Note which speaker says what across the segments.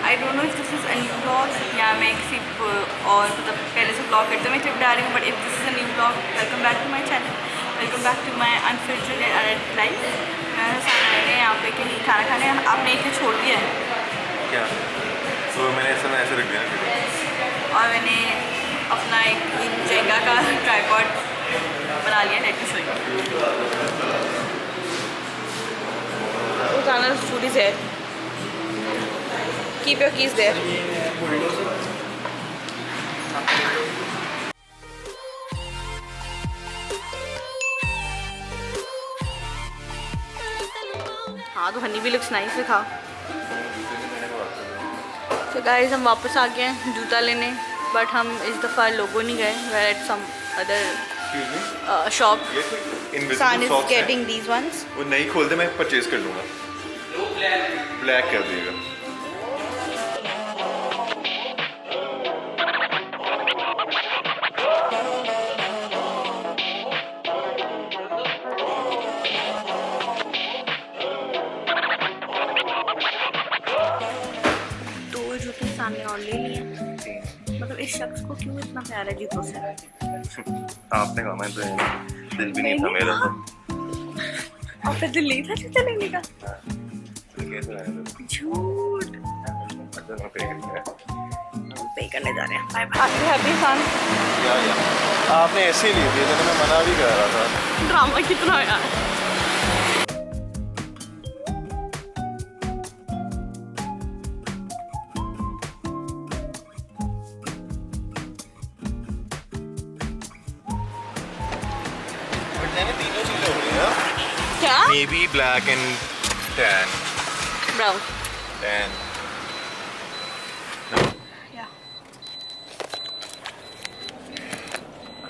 Speaker 1: I don't know if this is a new blog या मैं किसी और मतलब पहले से ब्लॉग करते मैं टिप डाल रही हूँ, but if this is a new blog, welcome back to my channel, welcome back to my unfiltered and adult life. मैं सामने यहाँ पे कहीं खाना खाने, आपने एक छोड़ दिया है
Speaker 2: क्या? तो मैंने ऐसे रख दिया
Speaker 1: और मैंने अपना एक जेंगा का ट्राइपॉड बना लिया। Let me show you. Usana, the food is here. Keep your keys there. हाँ तो हनी भी लुक्स नाइस है। खाओ। तो गाइस हम वापस आ गए हैं जूता लेने, बट हम इस दफ़ा लोगो नहीं गए, we are at some other shop. San is getting these ones.
Speaker 2: वो नहीं खोल दे, मैं परचेज कर लूँगा। ब्लैक कर देगा।
Speaker 1: दो जूते सामने और ले लिए। मतलब इस शख्स को क्यों इतना प्यार है जूतों से?
Speaker 2: आपने कहा, मैं तो दिल भी नहीं था मेरा।
Speaker 1: आपका दिल नहीं था जूता लेने का? झूठ। पे करने जा रहे हैं। Bye bye. आपके हैप्पी सन।
Speaker 2: आपने ऐसे ही लिए थे, तो मैं मना भी कर रहा था।
Speaker 1: ड्रामा कितना यार।
Speaker 2: मैंने तीनों चीजें हो गई हैं।
Speaker 1: क्या?
Speaker 2: Navy, black and tan.
Speaker 1: Brown.
Speaker 2: Tan.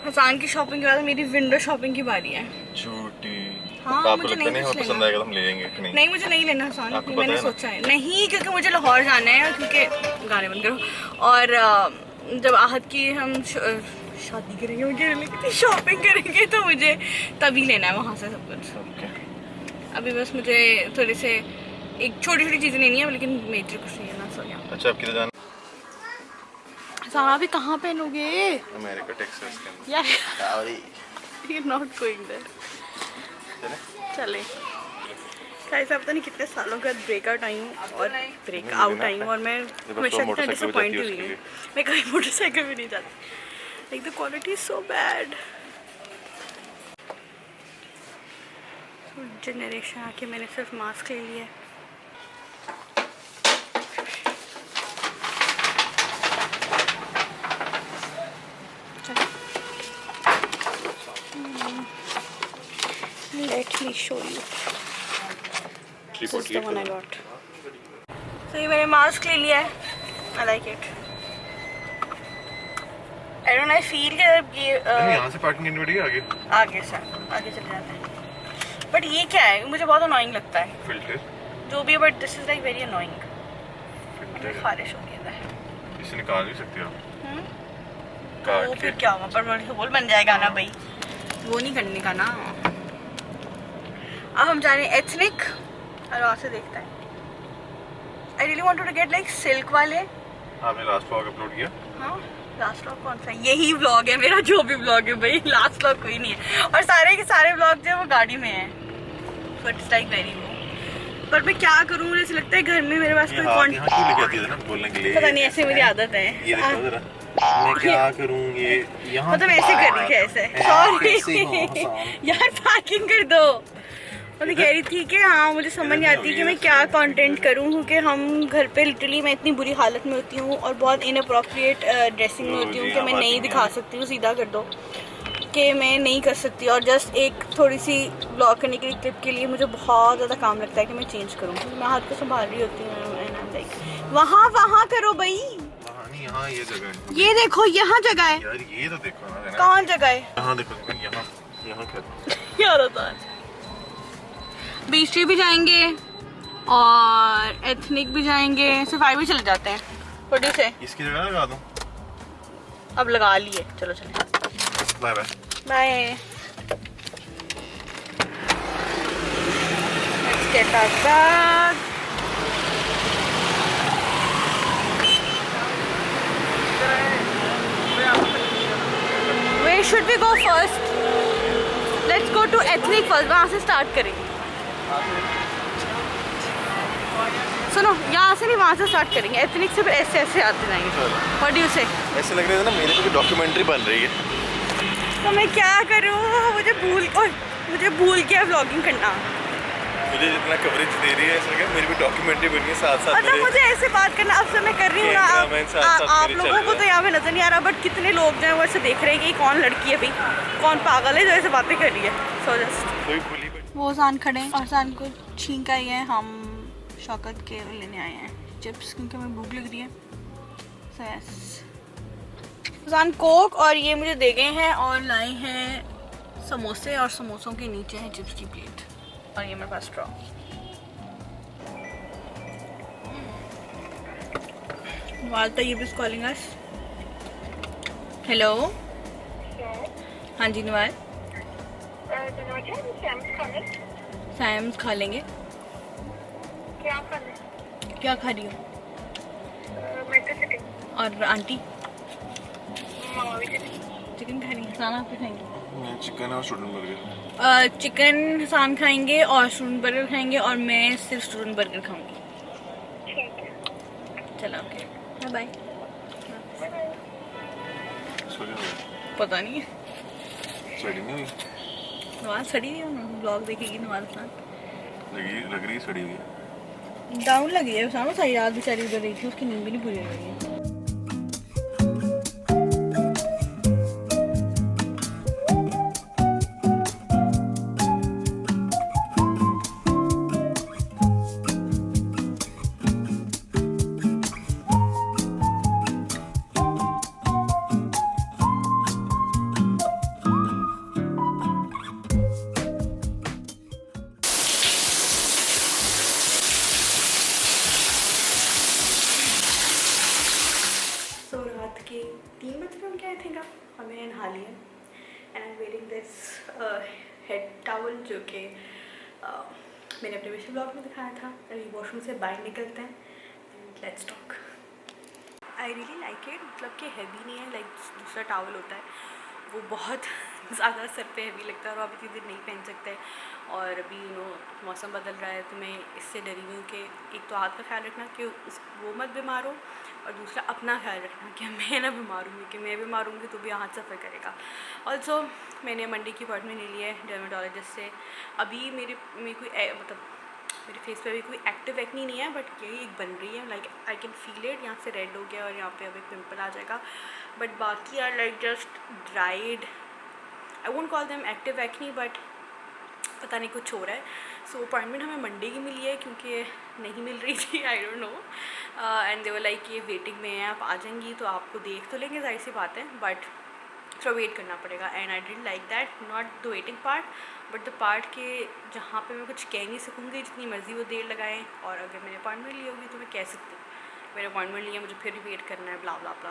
Speaker 1: Hasan की शॉपिंग के बाद मेरी विंडो शॉपिंग की बारी है।
Speaker 2: झूठी।
Speaker 1: हाँ,
Speaker 2: आपको
Speaker 1: मुझे
Speaker 2: लगता
Speaker 1: नहीं
Speaker 2: नहीं पसंद आएगा तो हम ले लेंगे कि नहीं?
Speaker 1: नहीं, मुझे नहीं लेना हसान,
Speaker 2: आपको
Speaker 1: मैंने
Speaker 2: पता है ना?
Speaker 1: सोचा है नहीं, क्योंकि मुझे लाहौर जाना है, क्योंकि गाने बंद करो। और जब आहद की हम शादी करेंगे, मुझे शॉपिंग करेंगे, तो मुझे तभी लेना है वहाँ से सब कुछ।
Speaker 2: Okay.
Speaker 1: अभी बस मुझे थोड़े से एक छोटी छोटी चीज़ें लेनी है, लेकिन मेजर कुछ नहीं लेना। सो यहाँ
Speaker 2: अच्छा, आप किधर जाना?
Speaker 1: सारा भी कहाँ पहनोगे
Speaker 2: अमेरिका, टेक्सास के अंदर।
Speaker 1: यार? You're not going there. चले। गाइस, अब पता नहीं कितने सालों का ब्रेकआउट आई हूँ और ब्रेक आउट आई हूँ, और मैं हमेशा इतना डिसअपॉइंट हुई हूँ। मैं कहीं मोटरसाइकिल भी नहीं जाती। Like the quality is so bad. Generation आके मैंने सिर्फ मास्क ले लिया है। Let me show you. This is the one I got. So ये मैंने मास्क ले लिया है। I like it. I don't know, I feel कि ये
Speaker 2: यहाँ से पार्किंग करनी पड़ेगी आगे।
Speaker 1: आगे से आगे चले जाते हैं। बट ये क्या है? मुझे बहुत अनोइंग लगता है।
Speaker 2: फिल्टर।
Speaker 1: जो भी, but this is like very annoying. मुझे खारिश हो गया है।
Speaker 2: इसे निकाल भी सकते हो आप।
Speaker 1: तो फिर क्या होगा? पर होल बन जाएगा ना भाई, वो नहीं करने का ना। अब हम जा रहे हैं एथनिक, और वहाँ से देखते हैं। I really want to get like silk वाले।
Speaker 2: आपने लास्ट व्लॉग अपलोड किया?
Speaker 1: हाँ, लास्ट व्लॉग कौन सा? यही व्लॉग है मेरा, जो भी व्लॉग है भाई। लास्ट व्लॉग कोई नहीं है, और सारे के सारे व्लॉग जो है वो गाड़ी में है। बट इट्स लाइक वेरी वो। पर मैं क्या करूँ, मुझे ऐसा लगता है घर में मेरे पास कोई
Speaker 2: यहाँ क्यों लेके आती है ना बोलने के लिए?
Speaker 1: पता नहीं, ऐसे मेरी आदत है।
Speaker 2: ये देखो जरा, मैं क्या करूँ ये यहाँ
Speaker 1: मतलब ऐसे कर रही थी, ऐसे। सॉरी यार, पार्किंग कर दो। मैं कह रही थी कि हाँ, मुझे समझ नहीं आती कि मैं क्या कंटेंट करूँ, क्योंकि हम घर पे लिटरली मैं इतनी बुरी हालत में होती हूँ और बहुत इनअप्रोप्रिएट ड्रेसिंग में होती हूँ कि मैं नहीं दिखा सकती हूँ। सीधा कर दो कि मैं नहीं कर सकती, और जस्ट एक थोड़ी सी ब्लॉग करने के लिए, क्लिप के लिए मुझे बहुत ज़्यादा काम लगता है कि मैं चेंज करूँ। मैं हाथ को संभाल रही होती हूँ। लाइक वहाँ करो भाई।
Speaker 2: यहाँ ये जगह है।
Speaker 1: ये देखो, यहाँ जगह है
Speaker 2: यार, ये तो देखो ना।
Speaker 1: कौन जगह है?
Speaker 2: यहाँ देखो, यहाँ कर।
Speaker 1: यार होता है। बीच ट्री भी जाएंगे और एथनिक भी जाएंगे, सफाई भी चले जाते हैं। छोटी से
Speaker 2: इसकी जगह लगा दूँ?
Speaker 1: अब लगा लिए, चलो चले।
Speaker 2: Bye bye.
Speaker 1: Bye. Let's get our bag. Should we go first? Let's go to ethnic first, वहाँ से स्टार्ट करेंगे। सुनो, यहाँ से नहीं, वहाँ से स्टार्ट करेंगे। एथनिक से फिर ऐसे ऐसे आते जाएंगे। व्हाट डू यू से?
Speaker 2: ऐसे लग रहा है ना मेरे को डॉक्यूमेंट्री बन रही है।
Speaker 1: तो मैं क्या करूँ? मुझे भूल गया व्लॉगिंग करना।
Speaker 2: मुझे जितना कवरेज दे रही है ऐसा लग रहा है मेरी भी डॉक्यूमेंट्री बन रही है साथ साथ।
Speaker 1: मतलब मुझे ऐसे बात करना, अब से मैं कर रही हूँ ना। आप लोगों को तो यहाँ पे नजर नहीं आ रहा, बट कितने लोग जो हैं वो ऐसे देख रहे हैं कि कौन लड़की है भाई, कौन पागल है जो ऐसे बातें कर रही है। सो जस्ट वो सान खड़े हैं और सान को छींक आई है। हम शौकत के लेने आए हैं चिप्स क्योंकि हमें भूख लग रही है। सो यस, सान कोक और ये मुझे दे गए हैं और लाए हैं समोसे, और समोसों के नीचे है चिप्स की प्लेट, और ये मेरे पास straw. Nawal Tayyab is calling us. Hello. हाँ जी नवाल। सैम्स खा लेंगे। क्या खा रही हो? और आंटी चिकन खा रही है। साना आप क्या खाएंगे?
Speaker 2: चिकन और स्टूडेंट बर्गर।
Speaker 1: चिकन हसान खाएंगे और स्टूडेंट बर्गर खाएंगे, और मैं सिर्फ स्टूडेंट बर्गर खाऊंगी। चलो ओके, बाय बाय। पता नहीं,
Speaker 2: सड़ी नहीं हुई?
Speaker 1: नवाज सड़ी हुई है, ब्लॉग देखेगी नवाज खान।
Speaker 2: लग रही है सड़ी हुई।
Speaker 1: डाउन लगी है सामने, सारी रात बेचारी उधर रही थी, उसकी नींद भी नहीं पूरी हो रही है। सो रात के 3 बज रहे होंगे आई थिंक। अब हमें नहा लिया and I am wearing this head towel जो कि मैंने अपने पिछले ब्लॉग में दिखाया था। अभी वॉशरूम से बाहर निकलते हैं and let's talk. I really like it, मतलब कि हैवी नहीं है। लाइक दूसरा टॉवल होता है वो बहुत ज़्यादा सर पे हैवी लगता है और आप इतनी देर नहीं पहन सकते। और अभी मौसम बदल रहा है तो मैं इससे डरी हुई हूँ कि एक तो हाथ का ख्याल रखना कि वो मत बीमार हो, और दूसरा अपना ख्याल रखना कि मैं ना बीमार हूँ, कि मैं बीमार हूँगी तो भी हाथ सफ़र करेगा। ऑल्सो मैंने मंडे की अपॉइंटमेंट ले ली है डर्मेटोलॉजिस्ट से। अभी मेरे कोई मतलब मेरे फेस पे अभी कोई एक्टिव एक्नी नहीं है, बट यही एक बन रही है। Like I can feel it, यहाँ से रेड हो गया और यहाँ पे अब एक पिंपल आ जाएगा, बट बाकी are like just dried. I won't call them active acne, but पता नहीं कुछ हो रहा है। सो अपॉइंटमेंट हमें मंडे की मिली है क्योंकि नहीं मिल रही थी, I don't know. And they were like ये वेटिंग में है, आप आ जाएंगी तो आपको देख तो लेंगे, जाहिर सी बात है, बट थोड़ा वेट करना पड़ेगा। And I didn't like that, not the waiting part but the part के जहाँ पे मैं कुछ कह नहीं सकूँगी, जितनी मर्ज़ी वो देर लगाएं। और अगर मैंने अपॉइंटमेंट ली होगी तो मैं कह सकती हूँ मैंने अपॉइंटमेंट लिया, मुझे फिर भी वेट करना है, blah blah blah.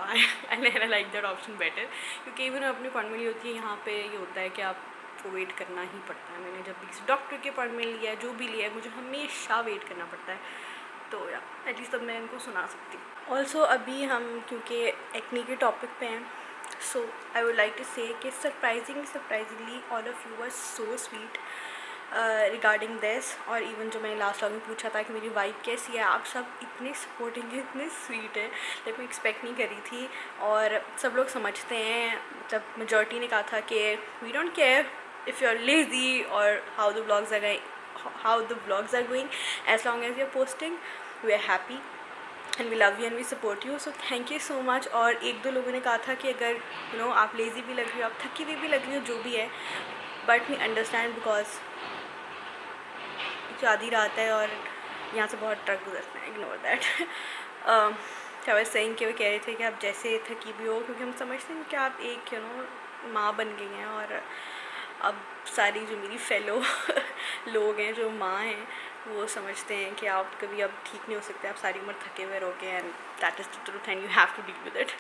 Speaker 1: I like that option better, क्योंकि इवन अपनी अपॉइंटमेंट ली होती है यहाँ पे ये होता है कि आपको वेट करना ही पड़ता है। मैंने जब भी डॉक्टर की अपॉइंटमेंट लिया है, जो भी लिया है, मुझे हमेशा वेट करना पड़ता है। तो या एटलीस्ट तब मैं इनको सुना सकती हूँ। ऑल्सो अभी हम क्योंकि एक्नी के टॉपिक पे हैं, so I would like to say कि surprisingly all of you are so sweet regarding this. और इवन जो मैंने लास्ट व्लॉग में पूछा था कि मेरी वाइफ कैसी है, आप सब इतने सपोर्टिंग है, इतने स्वीट है, लाइक मैं एक्सपेक्ट नहीं करी थी। और सब लोग समझते हैं, मतलब मेजॉरिटी ने कहा था कि we don't care if you are lazy और how the vlogs are going, as long as you are posting we are happy and we love you and we support you. So thank you so much. और 1-2 लोगों ने कहा था कि अगर आप lazy भी लग रही हो, आप थकी हुई भी लग रही हो, जो भी है, बट वी अंडरस्टैंड बिकॉज आधी रात है और यहाँ से बहुत ट्रक गुजरते हैं, इग्नोर दैट। आई सेइंग कि वो कह रहे थे कि आप जैसे थकी भी हो, क्योंकि हम समझते हैं कि आप एक माँ बन गई हैं, और अब सारी जो मेरी फेलो लोग हैं जो माँ हैं वो समझते हैं कि आप कभी अब ठीक नहीं हो सकते, आप सारी उम्र थके हुए रहोगे, and that is the truth and you have to deal with it.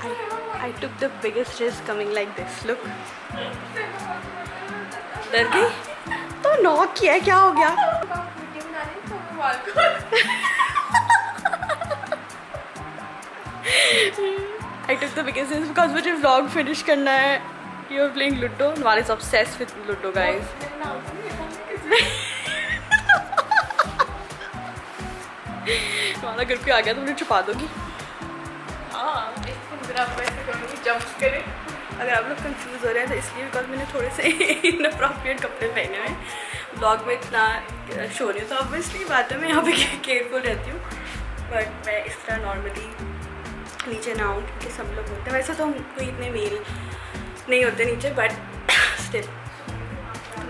Speaker 1: I took the biggest risk coming like this. Look. डर गई? तो नॉक किया है, क्या हो गया? I took the biggest risk because मुझे vlog finish करना है. You are playing Ludo. Nval is obsessed with Ludo, guys. नवाला घर पे आ गया तो मुझे छुपा दोगी? जंप अगर आप लोग कंफ्यूज हो रहे हैं तो इसलिए बिकॉज मैंने थोड़े से इनअप्रोप्रिएट कपड़े पहने हुए हैं. ब्लॉग में इतना शो नहीं, तो ऑब्वियसली बात है मैं यहाँ पे केयरफुल रहती हूँ. बट मैं इस तरह नॉर्मली नीचे ना आऊँ क्योंकि सब लोग होते हैं. वैसे तो कोई इतने मेल नहीं होते नीचे, बट स्टिल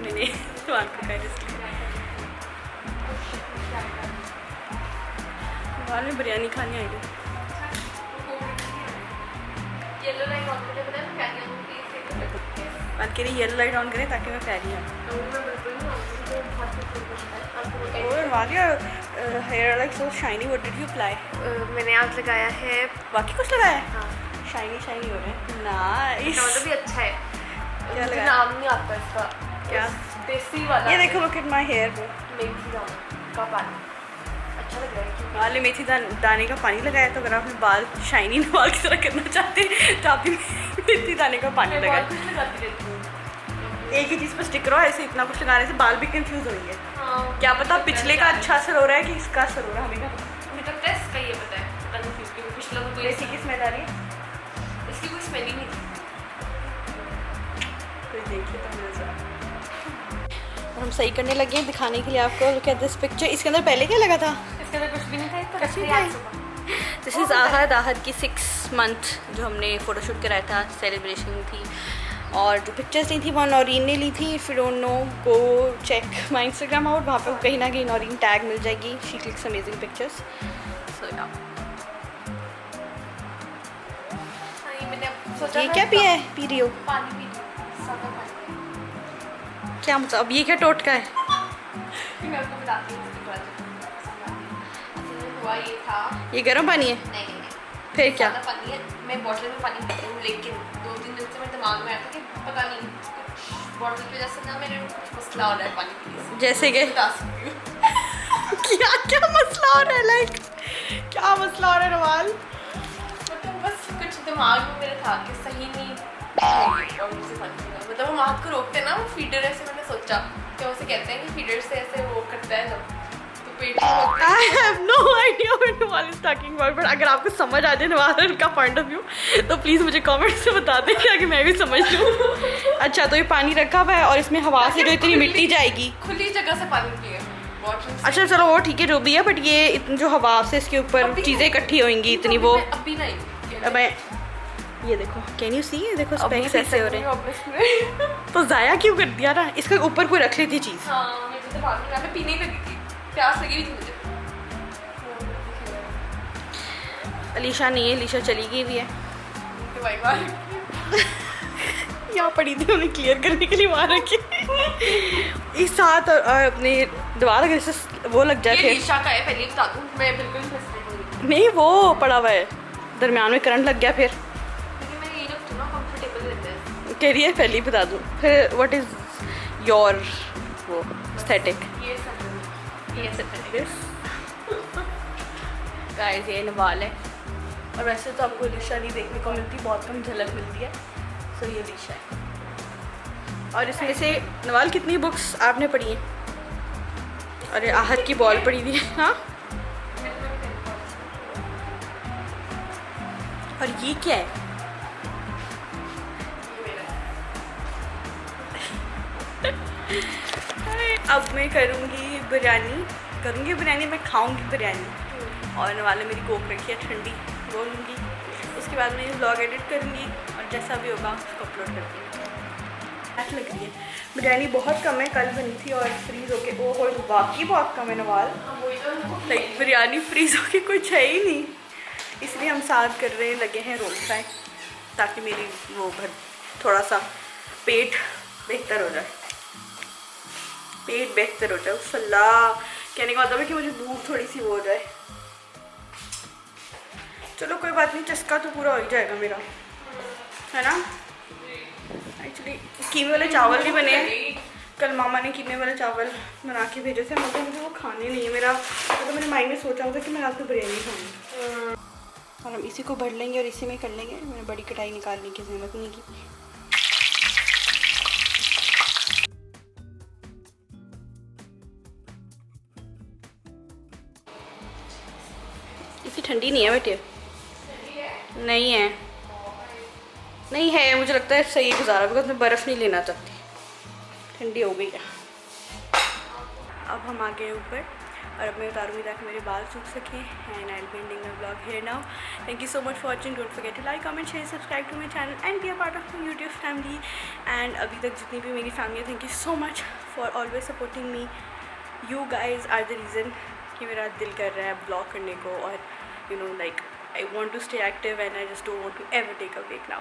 Speaker 1: मैंने सवाल का इसलिए. बाद में बिरयानी खाने आई थी. बात करिए येलो लाइट ऑन करें ताकि मैं पैरी आऊँ. Hair like so shiny. What did you apply?
Speaker 3: मैंने आज लगाया है.
Speaker 1: बाकी कुछ लगाया है?
Speaker 3: हाँ,
Speaker 1: शाइनी शाइनी हो रहे हैं. नाइस.
Speaker 3: इसका मतलब भी अच्छा है.
Speaker 1: क्या
Speaker 3: मुझे
Speaker 1: लगाया?
Speaker 3: नाम नहीं आता इसका.
Speaker 1: क्या?
Speaker 3: देसी वाला.
Speaker 1: ये देखो, लुक एट माय हेयर.
Speaker 3: मेथी दाना का पानी अच्छा लग रहा है.
Speaker 1: वाले मेथी दाने का पानी लगाया. तो अगर आप अपने बाल शाइनी बाल की तरह करना चाहते हैं तो आप भी मेथी दाने का पानी
Speaker 3: मैं
Speaker 1: लगाएं.
Speaker 3: बहुत कुछ लगाती रहती हूँ.
Speaker 1: एक ही चीज़ पर स्टिक करो. ऐसे इतना कुछ लगाने से बाल भी कंफ्यूज होंगे.
Speaker 3: हाँ,
Speaker 1: क्या पता पिछले का अच्छा असर हो रहा है कि इसका असर हो रहा है, हमें क्या पता.
Speaker 3: मुझे तो टेस्ट का ये पता है. पता नहीं क्यों पिछला तो कोई
Speaker 1: देसी की स्मेल आ रही है.
Speaker 3: इसकी कोई स्मेल ही नहीं थी.
Speaker 1: कोई देखिए तो मिल जाए. और हम सही करने लगे हैं दिखाने के लिए आपको. Look at this picture. इसके अंदर पहले क्या लगा था?
Speaker 3: इसके अंदर कुछ भी नहीं था. तो
Speaker 1: कुछ नहीं
Speaker 3: आज
Speaker 1: था.
Speaker 3: सुबह
Speaker 1: दिस इज़ आहद की 6 मंथ जो हमने फ़ोटोशूट कराया था. सेलिब्रेशन थी और जो पिक्चर्स ली थी वो नौरीन ने ली थी. If you don't know go check my Instagram out. वहाँ पे कहीं ना कहीं नौरीन टैग मिल जाएगी. She clicks amazing pictures. So yeah
Speaker 3: हाँ, ये मैंने अब सोचा
Speaker 1: ये
Speaker 3: था
Speaker 1: क्या
Speaker 3: इसका
Speaker 1: पिया है? पी रही हो?
Speaker 3: पानी पी रही. सादा पानी.
Speaker 1: क्या मतलब अब ये क्या टोटका है?
Speaker 3: मैं आपको बताती हूँ उसके बाद. हुआ ये था.
Speaker 1: ये गर्म पानी है?
Speaker 3: नहीं नहीं नहीं.
Speaker 1: फिर क्या?
Speaker 3: सादा पानी है. मैं बॉटल में पानी पीती हूँ, लेकिन 2-3 दिन से मेरे दिमाग में आया था कि पता नहीं कुछ बॉटल की वजह से ना मेरे कुछ मसला हो रहा है पानी पीने से.
Speaker 1: जैसे कि
Speaker 3: बता सकती हूँ.
Speaker 1: क्या क्या मसला हो रहा है? लाइक क्या मसला हो रहा है नवाल?
Speaker 3: मतलब बस कुछ दिमाग में मेरे था कि सही नहीं है और मुझे पानी पीना. मतलब वो माँ को रोकते हैं ना वो फीडर. ऐसे मैंने सोचा क्या उसे कहते हैं कि फीडर से ऐसे वो करता है जब तो पेट में रोकते हैं.
Speaker 1: I have no idea what Nawal is talking about, but अगर आपको समझ आ जाए नवाल का पॉइंट ऑफ व्यू तो प्लीज़ मुझे कमेंट से बता दें ताकि मैं भी समझ लूँ. अच्छा तो ये पानी रखा हुआ है और इसमें हवा से जो इतनी मिट्टी जाएगी.
Speaker 3: खुली जगह से पानी पिए बॉटल से.
Speaker 1: अच्छा चलो वो ठीक है जो भी है, बट ये इतनी जो हवा से इसके ऊपर
Speaker 3: अभी
Speaker 1: चीज़ें
Speaker 3: नहीं.
Speaker 1: इकट्ठी होंगी इतनी वो.
Speaker 3: अभी नहीं.
Speaker 1: अब मैं ये देखो, कैन यू सी? देखो स्पेक्स ऐसे हो रहे हैं.
Speaker 3: हैं.
Speaker 1: तो ज़ाया क्यों कर दिया ना? इसके ऊपर कोई रख लेती चीज़.
Speaker 3: हाँ, मुझे तो बाद में पीने ही लगी थी. प्यास लगी हुई थी मुझे.
Speaker 1: अलीशा नहीं है, अलीशा चली गई भी है.
Speaker 3: तो भाई बार
Speaker 1: यहाँ पड़ी थी, उन्हें क्लियर करने के लिए वहाँ रखी. इस साथ और अपने दीवार अगर से वो लग जाए
Speaker 3: ये
Speaker 1: फिर.
Speaker 3: लीशा का है. पहले बता दूँ मैं बिल्कुल फैसिलिटी
Speaker 1: नहीं वो पड़ा हुआ है दरमियान में, करंट लग गया फिर.
Speaker 3: लेकिन मैं यही रखती हूँ ना, कंफर्टेबल रहता है.
Speaker 1: कह रही है पहले ही बता दूँ. फिर व्हाट इज़ योर वो एस्थेटिक?
Speaker 3: ये सब ये सब
Speaker 1: गाइस ये नवाल है. और वैसे तो आपको लीशा नहीं देखने को मिलती, बहुत कम झलक मिलती है. सो ये लीशा है. और इसमें से नवाल कितनी बुक्स आपने पढ़ी हैं? अरे आहद की बॉल पड़ी हुई है. हाँ और ये क्या है? अब मैं करूँगी बिरयानी. मैं खाऊंगी बिरयानी और नवाले मेरी कोक रखी है ठंडी, वो लूँगी. उसके बाद मैं व्लॉग एडिट करूँगी और जैसा भी होगा उसको अपलोड कर दूँगी. अच्छी लग रही है. बिरयानी बहुत कम है, कल बनी थी और फ्रीज़ होके वो हो बाकी बहुत कम है नवाल. लाइक बिरयानी फ्रीज़ होके कुछ है ही नहीं, इसलिए हम साथ कर रहे लगे हैं रोल फ्राई ताकि मेरी वो थोड़ा सा पेट बेहतर हो जाए. पेट बेहतर हो जाए. सल्ला कहने का मतलब है कि मुझे भूख थोड़ी सी वो हो जाए. चलो कोई बात नहीं, चस्का तो पूरा हो ही जाएगा मेरा, है ना। एक्चुअली कीमे वाले चावल भी बने, कल मामा ने कीमे वाले चावल बना के भेजे थे, मतलब मुझे वो खाने नहीं है। मेरा मतलब मैंने माइंड में सोचा होता कि मैं रात को बिरयानी खाऊंगी, और हम इसी को भर लेंगे और इसी में कर लेंगे। मैंने बड़ी कटाई निकालने की जरूरत नहीं की। इतनी ठंडी नहीं है बेटे, नहीं है, नहीं है, मुझे लगता है सही गुजारा, बिकॉज मैं बर्फ़ नहीं लेना चाहती, ठंडी हो गई है। अब हम आ गए ऊपर और अब मैं उतारूँगी ताकि मेरे बाल सूख सकें। And I will be ending my blog here now. Thank you so much for watching. Don't forget to like, comment, share, subscribe to my channel and be a part of my YouTube family. And अभी तक जितनी भी मेरी family है, thank you so much for always supporting me. You guys are the reason कि मेरा दिल कर रहा है ब्लॉग करने को, और you know like I want to stay active and I just don't want to ever take a break now.